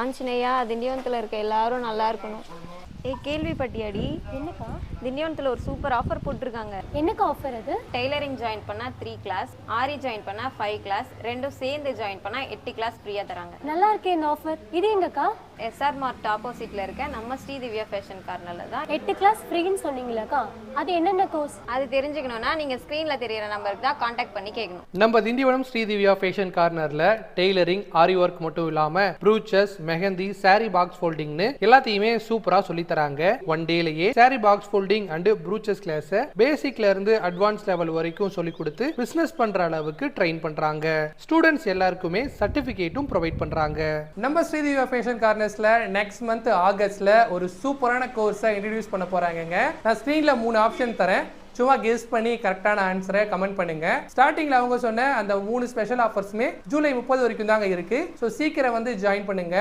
ஆஞ்சநேயா திண்டிவனத்தில் இருக்க எல்லாரும் நல்லா இருக்கணும். கேள்விப்பட்டியாடி? என்னக்கா? திண்டிவனத்தில் ஒரு சூப்பர் ஆஃபர் போட்டிருக்காங்க. என்னக்கா ஆஃபர் அது? டெய்லரிங் ஜாயின் பண்ணால் 3 கிளாஸ், ஆரி ஜாயின் பண்ணால் 5 கிளாஸ், ரெண்டும் சேர்ந்து ஜாயின் பண்ணால் 8 கிளாஸ் ஃப்ரீயாக தராங்க. நல்லா இருக்கே இந்த ஆஃபர். இது எங்கக்கா? எஸ்ஆர் மார்ட் ஆப்போசிட்டில் இருக்க நம்ம ஸ்ரீதிவ்யா ஃபேஷன் கார்னரில் தான். 8 கிளாஸ் ஃப்ரீன்னு சொன்னீங்களாக்கா? அது என்னென்ன கோர்ஸ்? அது தெரிஞ்சுக்கணும்னா நீங்கள் ஸ்க்ரீனில் தெரியிற நம்பருக்கு தான் காண்டாக்ட் பண்ணி கேட்கணும். நம்ம திண்டிவனம் ஸ்ரீதிவ்யா ஃபேஷன் கார்னரில் டெய்லரிங், ஆரி ஒர்க் மட்டும் இல்லாமல் ப்ரூச்சஸ், மெஹந்தி, சாரி பாக்ஸ் ஃபோல்டிங்னு எல்லாத்தையுமே சூப்பராக சொல்லி தராங்க. ஒன் டேலேயே sari box folding and brooches class பேசிக்ல இருந்து அட்வான்ஸ் லெவல் வரைக்கும் சொல்லி கொடுத்து பிசினஸ் பண்ற அளவுக்கு ட்ரெயின் பண்றாங்க. ஸ்டூடெண்ட்ஸ் எல்லாருக்குமே சர்டிபிகேட்டும் ப்ரொவைட் பண்றாங்க. நம்ம ஸ்ரீதிவ்யா ஃபேஷன் கார்னர்ஸ்ல நெக்ஸ்ட் மந்த் ஆகஸ்ட்ல ஒரு சூப்பரான கோர்ஸை இன்ட்ரடியூஸ் பண்ண போறாங்க. நான் ஸ்கிரீன்ல 3 ஆப்ஷன் தரேன். சும்மா கெஸ் பண்ணி கரெக்டான ஆன்சரை கமெண்ட் பண்ணுங்க. ஸ்டார்டிங்ல அவங்க சொன்ன அந்த 3 ஸ்பெஷல் ஆஃபர்ஸுமே ஜூலை 30 வரைக்கும் தாங்க இருக்கு. ஸோ சீக்கிரம் வந்து ஜாயின் பண்ணுங்க.